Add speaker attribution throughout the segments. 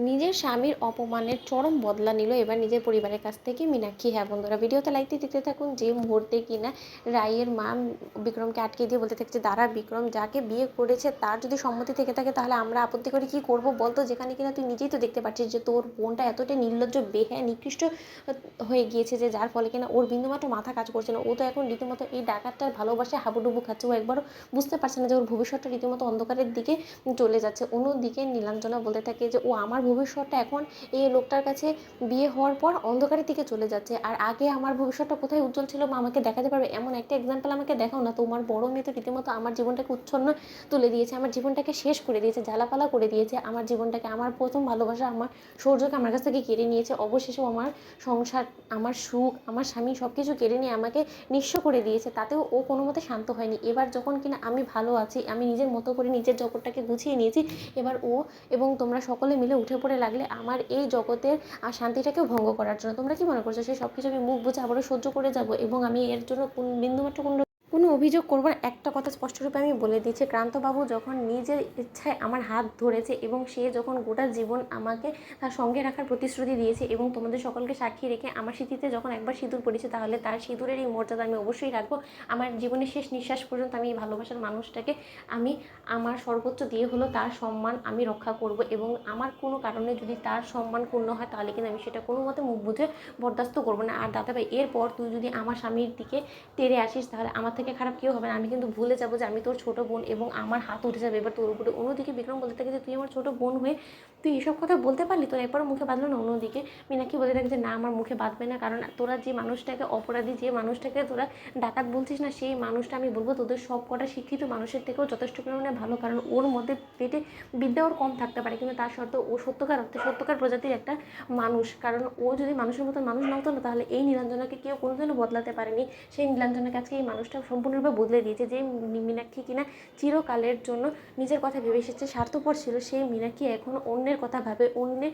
Speaker 1: নিজের স্বামীর অপমানের চরম বদলা নিল এবার নিজের পরিবারের কাছ থেকে মীনাক্ষী। হ্যাঁ বন্ধুরা, ভিডিওতে লাইক দিয়ে দেখতে থাকুন। যে মুহূর্তে কিনা রায়ের মা বিক্রমকে আটকে দিয়ে বলতে থাকছে, দাঁড়া বিক্রম, যাকে বিয়ে করেছে তার যদি সম্মতি থেকে থাকে তাহলে আমরা আপত্তি করে কি করব বলতো, যেখানে কিনা তুই নিজেই তো দেখতে পাচ্ছিস যে তোর বোনটা এতটাই নির্লজ্জ বেহায়া নিকৃষ্ট হয়ে গিয়েছে যে যার ফলে কিনা ওর বিন্দুমাত্র মাথা কাজ করছে না। ও তো এখন রীতিমতো এই ডাকাতটার ভালোবাসায় হাবুডুবু খাচ্ছে। ও একবারও বুঝতে পারছে না যে ওর ভবিষ্যৎটা রীতিমতো অন্ধকারের দিকে চলে যাচ্ছে। অন্যদিকে নীলাঞ্জনা বলতে থাকে যে ও আমার ভবিষ্যৎটা এখন এই লোকটার কাছে বিয়ে হওয়ার পর অন্ধকারের দিকে চলে যাচ্ছে, আর আগে আমার ভবিষ্যৎটা কোথায় উজ্জ্বল ছিল মা আমাকে দেখাতে পারবে? এমন একটা এক্সাম্পল আমাকে দেখাও না। তোমার বড় মেয়ে তো রীতিমতো আমার জীবনটাকে উচ্ছন্ন তুলে দিয়েছে, আমার জীবনটাকে শেষ করে দিয়েছে, জ্বালাপালা করে দিয়েছে আমার জীবনটাকে। আমার প্রথম ভালোবাসা, আমার সৌর্যকে আমার কাছ থেকে কেড়ে নিয়েছে। অবশেষেও আমার সংসার, আমার সুখ, আমার স্বামী সব কিছু কেড়ে নিয়ে আমাকে নিঃস্ব করে দিয়েছে। তাতেও ও কোনো মতে শান্ত হয়নি। এবার যখন কিনা আমি ভালো আছি, আমি নিজের মতো করে নিজের জগৎটাকে গুছিয়ে নিয়েছি, এবার ও এবং তোমরা সকলে মিলে উঠে পড়ে লাগলে আমার এই জগতের শান্তিটাকেও ভঙ্গ করার জন্য। তোমরা কি মনে করছো সেই সব কিছু আমি মুখ বুঝে আবারও সহ্য করে যাব এবং আমি এর জন্য বিন্দুমাত্র কোনো অভিযোগ করবো না? একটা কথা স্পষ্টরূপে আমি বলে দিচ্ছি, ক্রান্তবাবু যখন নিজের ইচ্ছায় আমার হাত ধরেছে এবং সে যখন গোটা জীবন আমাকে তার সঙ্গে রাখার প্রতিশ্রুতি দিয়েছে এবং তোমাদের সকলকে সাক্ষী রেখে আমার স্মৃতিতে যখন একবার সিঁদুর পড়েছে, তাহলে তার সিঁদুরের এই মর্যাদা আমি অবশ্যই রাখবো। আমার জীবনের শেষ নিঃশ্বাস পর্যন্ত আমি এই ভালোবাসার মানুষটাকে আমি আমার সর্বোচ্চ দিয়ে হলো তার সম্মান আমি রক্ষা করব। এবং আমার কোনো কারণে যদি তার সম্মান ক্ষুণ্ণ হয় তাহলে কিন্তু আমি সেটা কোনো মতে মুখ বুঝে বরদাস্ত করবো না। আর দাদাভাই, এরপর তুই যদি আমার স্বামীর দিকে তেড়ে আসিস তাহলে আমার থেকে খারাপ কেউ হবে না। আমি কিন্তু ভুলে যাবো যে আমি তোর ছোটো বোন এবং আমার হাত উঠে যাবে এবার তোর উপরে। অন্যদিকে বিক্রম বলতে থাকে যে তুই আমার ছোটো বোন হয়ে তুই এসব কথা বলতে পারলি, তোর একবারও মুখে বাঁধলো না? অন্যদিকে মীনাক্ষী বলতে থাকে যে না, আমার মুখে বাঁধবে না, কারণ তোরা যে মানুষটাকে অপরাধী, যে মানুষটাকে তোরা ডাকাত বলছিস না, সেই মানুষটা আমি বলবো তোদের সব কটা শিক্ষিত মানুষের থেকেও যথেষ্ট পরিমাণে ভালো। কারণ ওর মধ্যে পেটে বিদ্যা ওর কম থাকতে পারে, কিন্তু তার সত্ত্বেও ও সত্যকার অর্থে সত্যকার প্রজাতির একটা মানুষ। কারণ ও যদি মানুষের মতন মানুষ না হতো না, তাহলে এই নীলাঞ্জনাকে কেউ কোনোদিনও বদলাতে পারেনি। সেই নীলাঞ্জনাকে আজকে এই মানুষটা সম্পূর্ণরূপে বদলে দিয়েছে। যে মীনাক্ষী কিনা চিরকালের জন্য নিজের কথা ভেবে এসেছে, স্বার্থপর ছিল, সেই মীনাক্ষী এখন অন্যের কথা ভাবে, অন্যের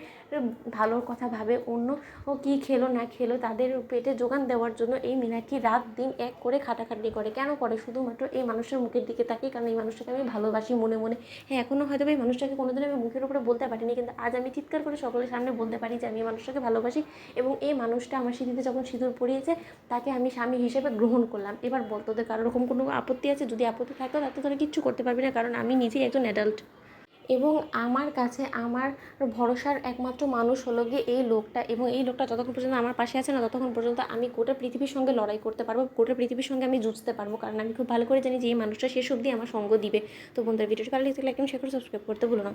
Speaker 1: ভালোর কথা ভাবে। অন্য ও কী খেলো না খেলো তাদের পেটে যোগান দেওয়ার জন্য এই মীনাক্ষী রাত দিন এক করে খাটাখাটনি করে। কেন করে? শুধুমাত্র এই মানুষটার মুখের দিকে তাকিয়ে, কারণ এই মানুষটাকে আমি ভালোবাসি মনে মনে। হ্যাঁ, এখনও হয়তো এই মানুষটাকে কোনোদিন আমি মুখের উপরে বলতে পারিনি, কিন্তু আজ আমি চিৎকার করে সকলের সামনে বলতে পারি যে আমি এই মানুষটাকে ভালোবাসি এবং এই মানুষটা আমার স্মৃতিতে যখন সিঁদুর পরিয়েছে তাকে আমি স্বামী হিসেবে গ্রহণ করলাম। এবার বল, তোদের কারো রকম কোনো আপত্তি আছে? যদি আপত্তি থাকতো তাতে তোরা কিচ্ছু করতে পারবি না, কারণ আমি নিজেই একজন অ্যাডাল্ট এবং আমার কাছে আমার ভরসার একমাত্র মানুষ হলো গিয়ে এই লোকটা। এবং এই লোকটা যতক্ষণ পর্যন্ত আমার পাশে আছে না, ততক্ষণ পর্যন্ত আমি গোটা পৃথিবীর সঙ্গে লড়াই করতে পারবো, গোটা পৃথিবীর সঙ্গে আমি যুঝতে পারবো, কারণ আমি খুব ভালো করে জানি যে এই মানুষটা শেষ অবধি আমার সঙ্গ দিবে। তো বন্ধুরা, ভিডিওটি ভালো লাগলে একদম শেয়ার করে সাবস্ক্রাইব করতে ভুলো না।